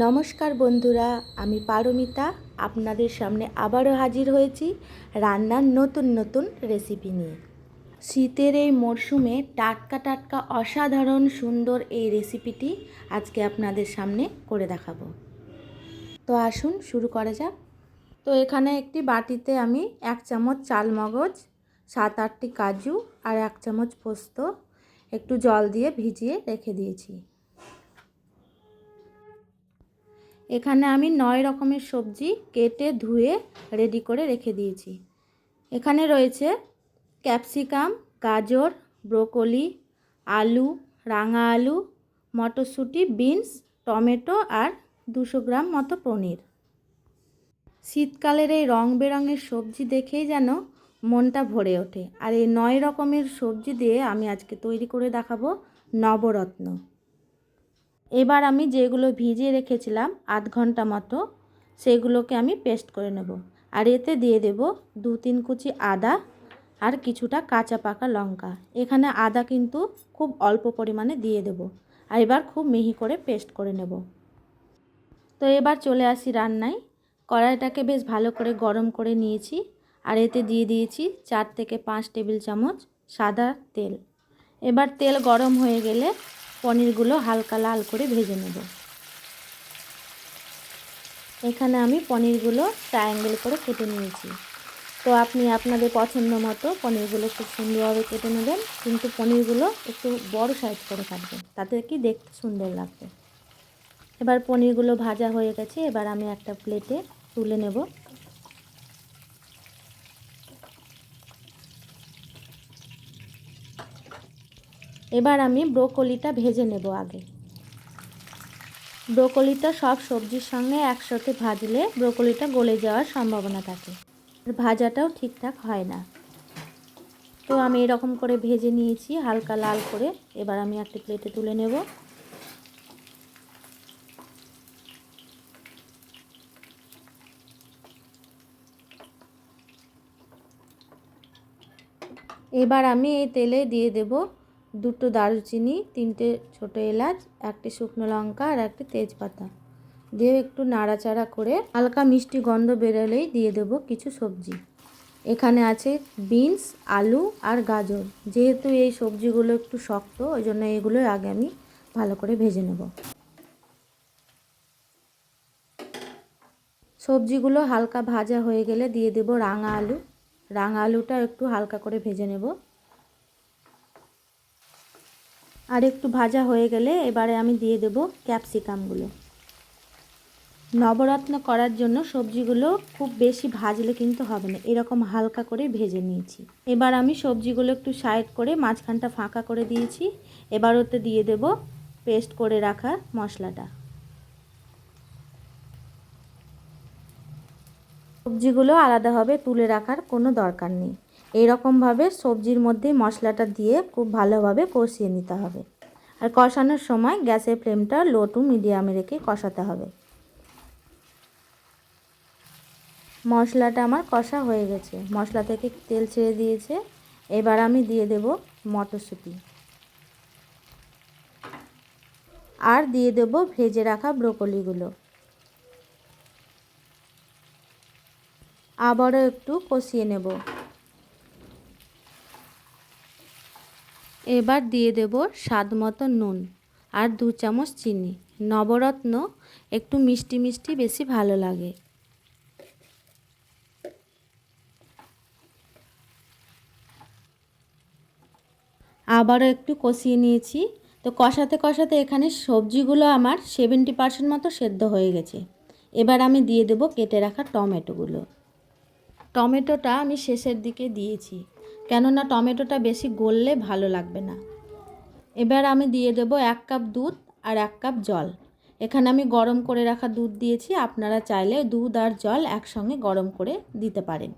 নমস্কার বন্ধুরা, আমি পারমিতা আপনাদের সামনে আবারও হাজির হয়েছি রান্নার নতুন নতুন রেসিপি নিয়ে। শীতের এই মরশুমে টাটকা টাটকা অসাধারণ সুন্দর এই রেসিপিটি আজকে আপনাদের সামনে করে দেখাবো। তো আসুন শুরু করা যাক। তো এখানে একটি বাটিতে আমি 1 চামচ চাল মগজ, 7-8টি কাজু আর 1 চামচ পোস্ত একটু জল দিয়ে ভিজিয়ে রেখে দিয়েছি। এখানে আমি 9 রকমের সবজি কেটে ধুয়ে রেডি করে রেখে দিয়েছি। এখানে রয়েছে ক্যাপসিকাম, গাজর, ব্রোকলি, আলু, রাঙা আলু, মটরশুঁটি, বিনস, টমেটো আর 200 গ্রাম মতো পনির। শীতকালের এই রং বেরঙের সবজি দেখেই যেন মনটা ভরে ওঠে। আর এই 9 রকমের সবজি দিয়ে আমি আজকে তৈরি করে দেখাবো নবরত্ন। এবার আমি যেগুলো ভিজিয়ে রেখেছিলাম 8 ঘন্টা মতো, সেগুলোকে আমি পেস্ট করে নেব। আর এতে দিয়ে দেব 2-3 কুচি আদা আর কিছুটা কাঁচা পাকা লঙ্কা। এখানে আদা কিন্তু খুব অল্প পরিমাণে দিয়ে দেব। আর এবার খুব মিহি করে পেস্ট করে নেব। তো এবার চলে আসি রান্নায়। কড়াইটাকে বেশ ভালো করে গরম করে নিয়েছি। আর এতে দিয়ে দিয়েছি 4 থেকে 5 টেবিল চামচ সাদা তেল। এবার তেল গরম হয়ে গেলে পনিরগুলো হালকা লাল করে ভেজে নেব। এখানে আমি পনিরগুলো ট্রায়াঙ্গেল করে কেটে নিয়েছি। তো আপনি আপনাদের পছন্দ মতো পনিরগুলো খুব সুন্দরভাবে কেটে নেবেন, কিন্তু পনিরগুলো একটু বড় সাইজ করে কাটবেন, তাতে কি দেখতে সুন্দর লাগবে। এবার পনিরগুলো ভাজা হয়ে গেছে, এবার আমি একটা প্লেটে তুলে নেব। এবার আমি ব্রোকলিটা ভেজে নেব আগে। ব্রোকলিটা সব সবজির সঙ্গে একসাথে ভাজলে ব্রোকলিটা গলে যাওয়ার সম্ভাবনা থাকে, আর ভাজাটাও ঠিকঠাক হয় না। তো আমি এরকম করে ভেজে নিয়েছি হালকা লাল করে। এবার আমি একটা প্লেটে তুলে নেব। এবার আমি এই তেলে দিয়ে দেব 2টো দারুচিনি, 3টে ছোটো এলাচ, 1টি শুকনো লঙ্কা আর 1টি তেজপাতা দিয়ে একটু নাড়াচাড়া করে হালকা মিষ্টি গন্ধ বেরোলেই দিয়ে দেব কিছু সবজি। এখানে আছে বিনস, আলু আর গাজর। যেহেতু এই সবজিগুলো একটু শক্ত, ওই জন্য এগুলো আগে আমি ভালো করে ভেজে নেব। সবজিগুলো হালকা ভাজা হয়ে গেলে দিয়ে দেব রাঙা আলু। রাঙা আলুটা একটু হালকা করে ভেজে নেব। আর একটু ভাজা হয়ে গেলে এবারে আমি দিয়ে দেব ক্যাপসিকামগুলো। নবরত্ন করার জন্য সবজিগুলো খুব বেশি ভাজলে কিন্তু হবে না, এরকম হালকা করে ভেজে নিয়েছি। এবার আমি সবজিগুলো একটু সাইড করে মাঝখানটা ফাঁকা করে দিয়েছি। এবার ওতে দিয়ে দেব পেস্ট করে রাখা মশলাটা। সবজিগুলো আলাদাভাবে তুলে রাখার কোনো দরকার নেই। এইরকমভাবে সবজির মধ্যে মশলাটা দিয়ে খুব ভালোভাবে কষিয়ে নিতে হবে। আর কষানোর সময় গ্যাসের ফ্লেমটা লো টু মিডিয়ামে রেখে কষাতে হবে। মশলাটা আমার কষা হয়ে গেছে, মশলা থেকে তেল ছেড়ে দিয়েছে। এবার আমি দিয়ে দেব মটরশুঁটি আর দিয়ে দেব ভেজে রাখা ব্রোকলিগুলো। আবারও একটু কষিয়ে নেব। এবার দিয়ে দেব স্বাদ মতো নুন আর 2 চামচ চিনি। নবরত্ন একটু মিষ্টি মিষ্টি বেশি ভালো লাগে। আবারও একটু কষিয়ে নিয়েছি। তো কষাতে কষাতে এখানে সবজিগুলো আমার 70% মতো সেদ্ধ হয়ে গেছে। এবার আমি দিয়ে দেব কেটে রাখা টমেটোগুলো। টমেটোটা আমি শেষের দিকে দিয়েছি, কেননা টমেটোটা বেশি গললে ভালো লাগবে না। এবার আমি দিয়ে দেব 1 কাপ দুধ আর 1 কাপ জল। এখানে আমি গরম করে রাখা দুধ দিয়েছি, আপনারা চাইলে দুধ আর জল একসঙ্গে গরম করে দিতে পারেন।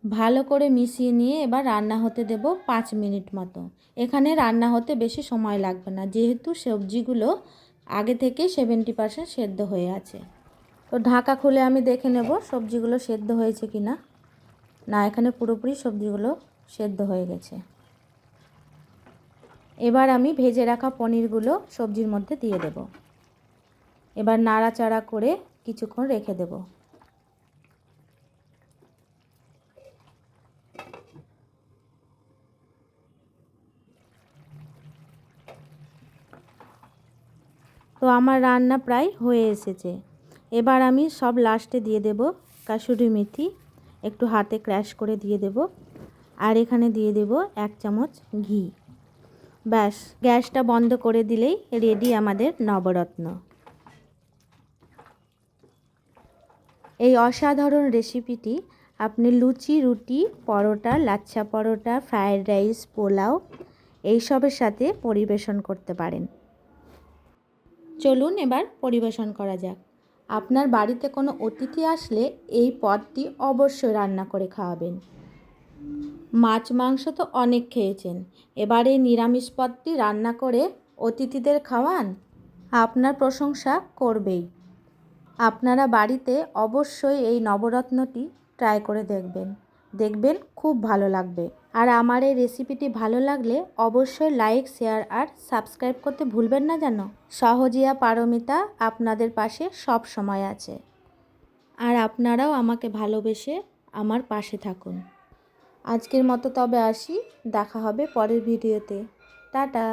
ভালো করে মিশিয়ে নিয়ে এবার রান্না হতে দেব 5 মিনিট মতো। এখানে রান্না হতে বেশি সময় লাগবে না, যেহেতু সবজিগুলো আগে থেকে 70% সেদ্ধ হয়ে আছে। তো ঢাকা খুলে আমি দেখে নেব সবজিগুলো সেদ্ধ হয়েছে কি না। না, এখানে পুরোপুরি সবজিগুলো সেদ্ধ হয়ে গেছে। এবার আমি ভেজে রাখা পনিরগুলো সবজির মধ্যে দিয়ে দেব। এবার নাড়াচাড়া করে কিছুক্ষণ রেখে দেব। তো আমার রান্না প্রায় হয়ে এসেছে। এবার আমি সব লাস্টে দিয়ে দেব কাসুরি মেথি, একটু হাতে ক্র্যাশ করে দিয়ে দেব। আর এখানে দিয়ে দেব 1 চামচ ঘি। ব্যাস, গ্যাসটা বন্ধ করে দিলেই রেডি আমাদের নবরত্ন। এই অসাধারণ রেসিপিটি আপনি লুচি, রুটি, পরোটা, লাচ্ছা পরোটা, ফ্রায়েড রাইস, পোলাও এইসবের সাথে পরিবেশন করতে পারেন। চলুন এবার পরিবেশন করা যাক। আপনার বাড়িতে কোনো অতিথি আসলে এই পদটি অবশ্যই রান্না করে খাওয়াবেন। মাছ মাংস তো অনেক খেয়েছেন, এবার এই নিরামিষ পদটি রান্না করে অতিথিদের খাওয়ান, আপনার প্রশংসা করবেই। আপনারা বাড়িতে অবশ্যই এই নবরত্নটি ট্রাই করে দেখবেন খুব ভালো লাগবে। আর আমার এই রেসিপিটি ভালো লাগলে অবশ্যই লাইক, শেয়ার আর সাবস্ক্রাইব করতে ভুলবেন না যেন। সহজিয়া পারমিতা আপনাদের পাশে সব সময় আছে। আর আপনারাও আমাকে ভালোবেসে আমার পাশে থাকুন। আজকের মতো তবে আসি, দেখা হবে পরের ভিডিওতে। টাটা।